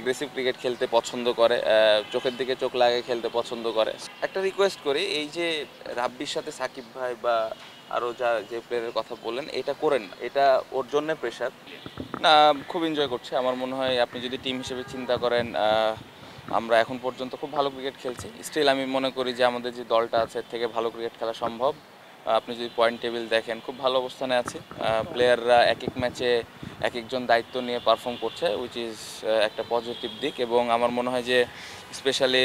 Aggressive cricket খেলতে পছন্দ করে, চোখের দিকে চোখ লাগিয়ে খেলতে পছন্দ করে। একটা রিকোয়েস্ট করি, এই যে রাব্বির সাথে সাকিব ভাই বা আরও যে প্লেয়ারের কথা বললেন, এটা করেন না, এটা ওর জন্য প্রেশার না। খুব এনজয় করছে। আমার মনে হয় আপনি যদি টিম হিসেবে চিন্তা করেন, আমরা এখন পর্যন্ত খুব ভালো ক্রিকেট খেলছি। স্টিল আমি মনে করি যে আমাদের যে দলটা আছে এর থেকে ভালো ক্রিকেট খেলা সম্ভব। আপনি যদি পয়েন্ট টেবিল দেখেন, খুব ভালো অবস্থানে আছে। প্লেয়াররা এক এক ম্যাচে এক একজন দায়িত্ব নিয়ে পারফর্ম করছে, উইচ ইজ একটা পজিটিভ দিক। এবং আমার মনে হয় যে স্পেশালি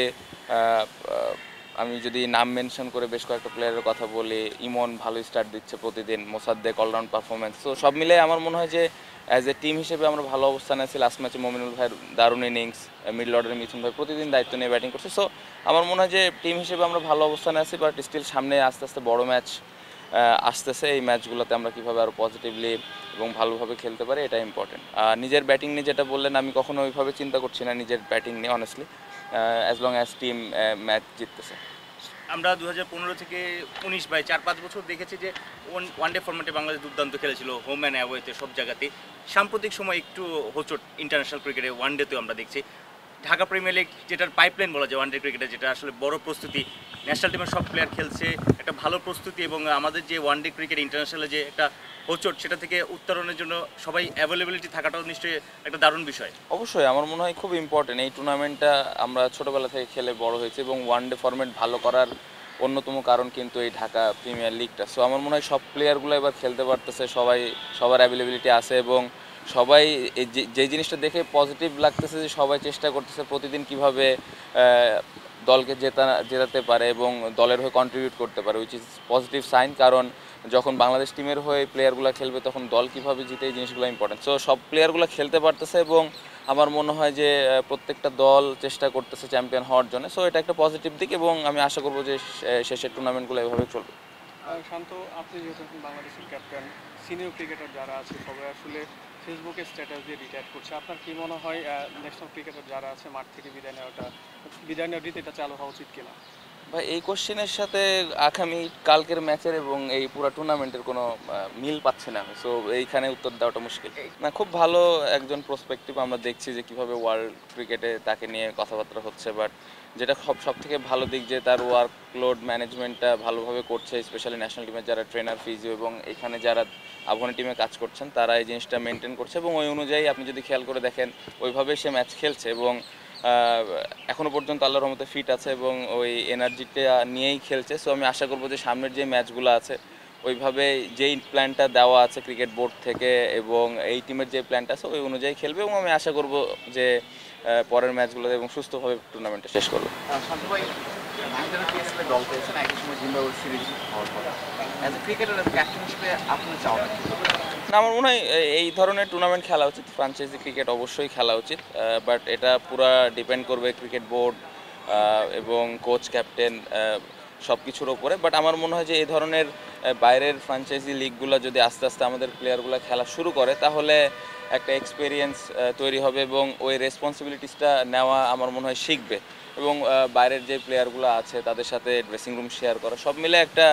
আমি যদি নাম মেনশন করে বেশ কয়েকটা প্লেয়ারের কথা বলি, ইমন ভালো স্টার্ট দিচ্ছে প্রতিদিন, মোসাদ্দেক অলরাউন্ড পারফরমেন্স। তো সব মিলে আমার মনে হয় যে অ্যাজ এ টিম হিসেবে আমরা ভালো অবস্থানে আছি। লাস্ট ম্যাচে মমিনুল ভাইয়ের দারুণ ইনিংস, মিডল অর্ডারে মিথুন ভাই প্রতিদিন দায়িত্ব নিয়ে ব্যাটিং করছে। সো আমার মনে হয় যে টিম হিসেবে আমরা ভালো অবস্থানে আছি, বাট স্টিল সামনে আস্তে আস্তে বড় ম্যাচ আসতেছে। এই ম্যাচগুলোতে আমরা কীভাবে আরও পজিটিভলি এবং ভালোভাবে খেলতে পারি, এটা ইম্পর্টেন্ট। নিজের ব্যাটিং নিয়ে যেটা বললেন, আমি কখনো ওইভাবে চিন্তা করছি না নিজের ব্যাটিং নিয়ে, honestly, as long as team match জিততেছে। আমরা 2015 থেকে 19 বাই 4-5 বছর দেখেছি যে ওয়ানডে ফরম্যাটে বাংলাদেশ দুর্দান্ত খেলেছিল, হোম অ্যান্ড অ্যাওয়েতে সব জায়গাতেই। সাম্প্রতিক সময় একটু হোঁচট ইন্টারন্যাশনাল ক্রিকেটে ওয়ানডেতেও আমরা দেখছি। ঢাকা প্রিমিয়ার লিগ, যেটার পাইপলাইন বলা যায় ওয়ানডে ক্রিকেটে, যেটা আসলে বড় প্রস্তুতি, ন্যাশনাল টিমের সব প্লেয়ার খেলছে, একটা ভালো প্রস্তুতি, এবং আমাদের যে ওয়ানডে ক্রিকেট ইন্টারন্যাশনালে যে একটা হোঁচট, সেটা থেকে উত্তরণের জন্য সবাই অ্যাভেলেবিলিটি থাকাটাও নিশ্চয়ই একটা দারুণ বিষয়। অবশ্যই আমার মনে হয় খুব ইম্পর্টেন্ট। এই টুর্নামেন্টটা আমরা ছোটোবেলা থেকে খেলে বড় হয়েছি, এবং ওয়ানডে ফরম্যাট ভালো করার অন্যতম কারণ কিন্তু এই ঢাকা প্রিমিয়ার লিগটা। সো আমার মনে হয় সব প্লেয়ারগুলো এবার খেলতে পারতেছে, সবার অ্যাভেলেবিলিটি আছে, এবং সবাই যে জিনিসটা দেখে পজিটিভ লাগতেছে যে সবাই চেষ্টা করতেছে প্রতিদিন কীভাবে দলকে জেতাতে পারে এবং দলের হয়ে কন্ট্রিবিউট করতে পারে, উইচ ইজ পজিটিভ সাইন। কারণ যখন বাংলাদেশ টিমের হয়ে প্লেয়ারগুলো খেলবে তখন দল কীভাবে জিতে, এই জিনিসগুলো ইম্পর্টেন্ট। সো সব প্লেয়ারগুলো খেলতে পারতেছে, এবং আমার মনে হয় যে প্রত্যেকটা দল চেষ্টা করতেছে চ্যাম্পিয়ন হওয়ার জন্য। সো এটা একটা পজিটিভ দিক, এবং আমি আশা করবো যে শেষের টুর্নামেন্টগুলো এভাবে চলবে। শান্ত, আপনি যেহেতু এখন বাংলাদেশের ক্যাপ্টেন, সিনিয়র ক্রিকেটার যারা আছে সবাই আসলে ফেসবুকে স্ট্যাটাস দিয়ে রিটায়ার করছে। আপনার কি মনে হয় ন্যাশনাল ক্রিকেটার যারা আছে মাঠ থেকে বিদায় নেওয়ার রীতিটা চালু হওয়া উচিত কিনা? ভাই, এই কোশ্চেনের সাথে আগামী কালকের ম্যাচের এবং এই পুরো টুর্নামেন্টের কোনো মিল পাচ্ছি না আমি। সো এইখানে উত্তর দেওয়াটা মুশকিল না। খুব ভালো একজন প্রসপেক্টিভ, আমরা দেখছি যে কীভাবে ওয়ার্ল্ড ক্রিকেটে তাকে নিয়ে কথাবার্তা হচ্ছে। বাট যেটা সব থেকে ভালো দিক যে তার ওয়ার্কলোড ম্যানেজমেন্টটা ভালোভাবে করছে, স্পেশালি ন্যাশনাল টিমের যারা ট্রেনার, ফিজিও এবং এখানে যারা আফগানি টিমে কাজ করছেন, তারা এই জিনিসটা মেনটেন করছে, এবং ওই অনুযায়ী আপনি যদি খেয়াল করে দেখেন ওইভাবেই সে ম্যাচ খেলছে, এবং এখনও পর্যন্ত আল্লাহর রহমতে ফিট আছে এবং ওই এনার্জিটা নিয়েই খেলছে। সো আমি আশা করবো যে সামনের যে ম্যাচগুলো আছে ওইভাবে যেই প্ল্যানটা দেওয়া আছে ক্রিকেট বোর্ড থেকে এবং এই টিমের যে প্ল্যানটা আছে ওই অনুযায়ী খেলবে, এবং আমি আশা করবো যে পরের ম্যাচগুলোতে এবং সুস্থভাবে টুর্নামেন্টটা শেষ করবে। শান্ত ভাই, নাহিদ পিএসএল দল পেয়েছেন, একই সময় জিম্বাবুয়ে সিরিজ হওয়ার পর অ্যাজ এ ক্রিকেটার, ক্যাপ্টেন হিসেবে আপনার চাওয়া না, আমার মনে হয় এই ধরনের টুর্নামেন্ট খেলা উচিত, ফ্রাঞ্চাইজি ক্রিকেট অবশ্যই খেলা উচিত। বাট এটা পুরা ডিপেন্ড করবে ক্রিকেট বোর্ড এবং কোচ, ক্যাপ্টেন, সব কিছুর ওপরে। বাট আমার মনে হয় যে এই ধরনের বাইরের ফ্রাঞ্চাইজি লিগগুলো যদি আস্তে আস্তে আমাদের প্লেয়ারগুলো খেলা শুরু করে, তাহলে একটা এক্সপিরিয়েন্স তৈরি হবে, এবং ওই রেসপন্সিবিলিটিসটা নেওয়া আমার মনে হয় শিখবে, এবং বাইরের যে প্লেয়ারগুলো আছে তাদের সাথে ড্রেসিং রুম শেয়ার করা, সব মিলে একটা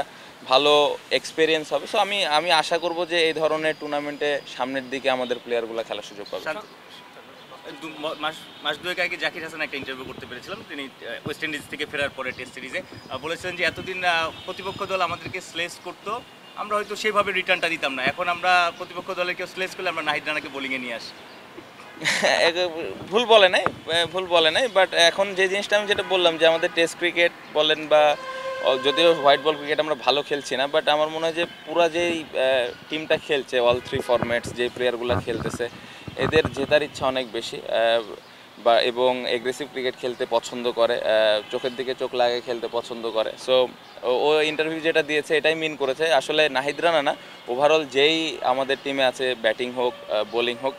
ভালো এক্সপিরিয়েন্স হবে। সো আমি আশা করব যে এই ধরনের টুর্নামেন্টে সামনের দিকে আমাদের প্লেয়ারগুলো খেলার সুযোগ পাবে। মাস দুয়েক আগে জাকির হাসান একটা ইন্টারভিউ করতে পেরেছিলাম, তিনি ওয়েস্ট ইন্ডিজ থেকে ফেরার পরে টেস্ট সিরিজে বলেছিলেন যে এতদিন প্রতিপক্ষ দল আমাদেরকে স্লেস করতো, আমরা হয়তো সেভাবে রিটার্নটা দিতাম না, এখন আমরা প্রতিপক্ষ দলের কেউ স্লেস করলে আমরা নাহিদ রানাকে বোলিংয়ে নিয়ে আসি। ভুল বলে নাই, বাট এখন যে জিনিসটা আমি যেটা বললাম যে আমাদের টেস্ট ক্রিকেট বলেন বা যদিও হোয়াইট বল ক্রিকেট আমরা ভালো খেলছি না, বাট আমার মনে হয় যে পুরা যেই টিমটা খেলছে, অল থ্রি ফরম্যাটস যে প্লেয়ারগুলো খেলতেছে, এদের জেতার ইচ্ছা অনেক বেশি, এবং এগ্রেসিভ ক্রিকেট খেলতে পছন্দ করে, চোখের দিকে চোখ লাগিয়ে খেলতে পছন্দ করে। সো ও ইন্টারভিউ যেটা দিয়েছে এটাই মিন করেছে। আসলে নাহিদ রানা না, ওভারঅল যেই আমাদের টিমে আছে, ব্যাটিং হোক বোলিং হোক,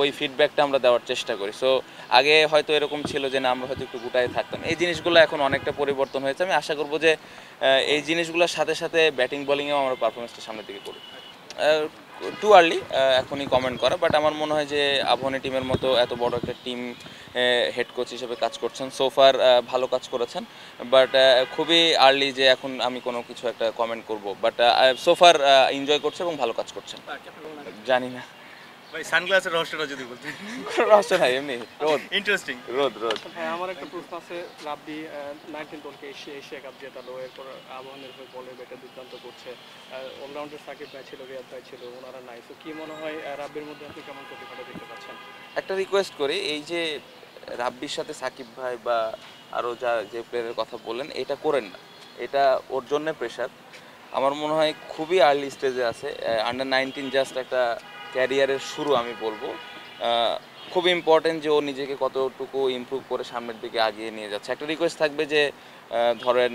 ওই ফিডব্যাকটা আমরা দেওয়ার চেষ্টা করি। সো আগে হয়তো এরকম ছিল যে না, আমরা হয়তো একটু গুটায় থাকতাম, এই জিনিসগুলো এখন অনেকটা পরিবর্তন হয়েছে। আমি আশা করবো যে এই জিনিসগুলোর সাথে সাথে ব্যাটিং বোলিংয়েও আমরা পারফরমেন্সটা সামনের দিকে করি। টু আর্লি এখনই কমেন্ট করা, বাট আমার মনে হয় যে আবাহনী টিমের মতো এত বড় একটা টিম হেড কোচ হিসেবে কাজ করছেন, সোফার ভালো কাজ করেছেন, বাট খুবই আর্লি যে এখন আমি কোনো কিছু একটা কমেন্ট করব। বাট সোফার এনজয় করছে এবং ভালো কাজ করছেন। জানি না। ভাই সানগ্লাসের রহস্যটা যদি বলতেন। রহস্য নাই, এমনি রোদ ইন্টারেস্টিং। রোদ রোদ। ভাই আমার একটা প্রশ্ন আছে, রাব্বি 19 দলকে এশিয়া কাপ জেতালো, এরপর আবাহনীর হয়ে বলে ব্যাটে দুর্দান্ত করছে, অলরাউন্ডার সাকিব ভাই ছিল, রিয়াদ ভাই ছিল, ওনারা নাই। তো কি মনে হয় রাব্বির মধ্যে আপনি কেমন প্রতিভাটা দেখতে পাচ্ছেন? একটা রিকোয়েস্ট করি, এই যে রাব্বির সাথে সাকিব ভাই বা আরও যে প্লেয়ারের কথা বললেন, এটা করেন না। এটা ওর জন্য প্রেশার। আমার মনে হয় খুবই আর্লি স্টেজে আছে। আন্ডার 19 জাস্ট একটা ক্যারিয়ারের শুরু আমি বলবো। খুব ইম্পর্টেন্ট যে ও নিজেকে কতটুকু ইমপ্রুভ করে সামনের দিকে আগিয়ে নিয়ে যাচ্ছে। একটা রিকোয়েস্ট থাকবে যে ধরেন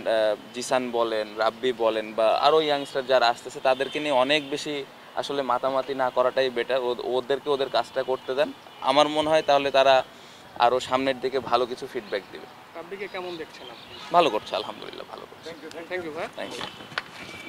জিসান বলেন, রাব্বি বলেন বা আরও ইয়াংস্টার যারা আসতেছে তাদেরকে নিয়ে অনেক বেশি আসলে মাতামাতি না করাটাই বেটার। ওদেরকে ওদের কাজটা করতে দেন। আমার মনে হয় তাহলে তারা আরও সামনের দিকে ভালো কিছু ফিডব্যাক দেবে। রাব্বিকে কেমন দেখছেন আপনি? ভালো করছে, আলহামদুলিল্লাহ ভালো করছে। থ্যাংক ইউ ভাই। Thank you.